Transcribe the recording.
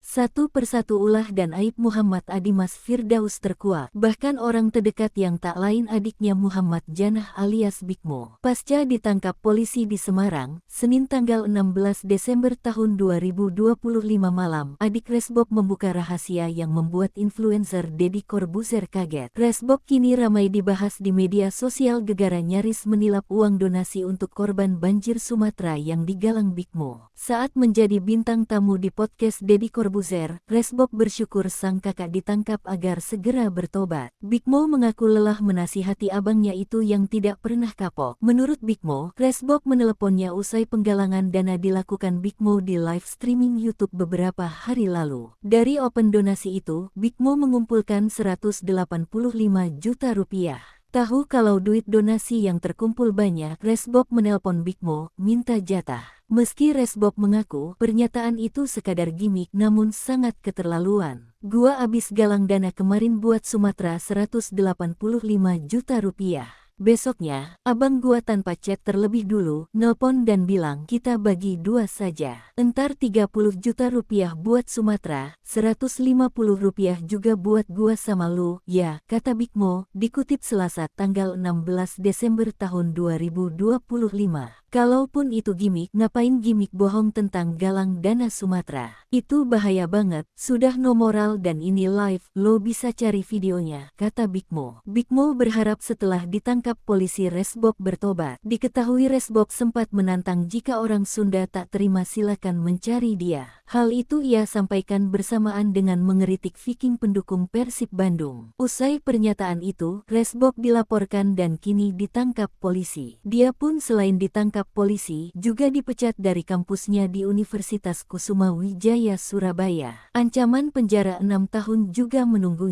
Satu persatu ulah dan aib Muhammad Adimas Firdaus terkuak. Bahkan orang terdekat yang tak lain adiknya Muhammad Janah alias Bikmo. Pasca ditangkap polisi di Semarang, Senin tanggal 16 Desember tahun 2025 malam, adik Resbob membuka rahasia yang membuat influencer Deddy Corbuzier kaget. Resbob kini ramai dibahas di media sosial gegara nyaris menilap uang donasi untuk korban banjir Sumatera yang digalang Bikmo. Saat menjadi bintang tamu di podcast Deddy Corbuzier, Resbob bersyukur sang kakak ditangkap agar segera bertobat. Bikmo mengaku lelah menasihati abangnya itu yang tidak pernah kapok. Menurut Bikmo, Resbob meneleponnya usai penggalangan dana dilakukan Bikmo di live streaming YouTube beberapa hari lalu. Dari open donasi itu, Bikmo mengumpulkan 185 juta rupiah. Tahu kalau duit donasi yang terkumpul banyak, Resbob menelpon Bikmo, minta jatah. Meski Resbob mengaku pernyataan itu sekadar gimmick namun sangat keterlaluan. Gua abis galang dana kemarin buat Sumatera 185 juta rupiah. Besoknya, abang gua tanpa chat terlebih dulu, nelpon dan bilang kita bagi dua saja. Entar 30 juta rupiah buat Sumatera, 150 rupiah juga buat gua sama lu, ya, kata Bikmo, dikutip Selasa tanggal 16 Desember tahun 2025. Kalaupun itu gimmick, ngapain gimmick bohong tentang galang dana Sumatera? Itu bahaya banget, sudah no moral dan ini live, lo bisa cari videonya, kata Bikmo. Bikmo berharap setelah ditangkap polisi Resbob bertobat. Diketahui Resbob sempat menantang jika orang Sunda tak terima silakan mencari dia. Hal itu ia sampaikan bersamaan dengan mengeritik Viking pendukung Persib Bandung. Usai pernyataan itu, Resbob dilaporkan dan kini ditangkap polisi. Dia pun selain ditangkap polisi, juga dipecat dari kampusnya di Universitas Kusuma Wijaya Surabaya. Ancaman penjara 6 tahun juga menunggunya.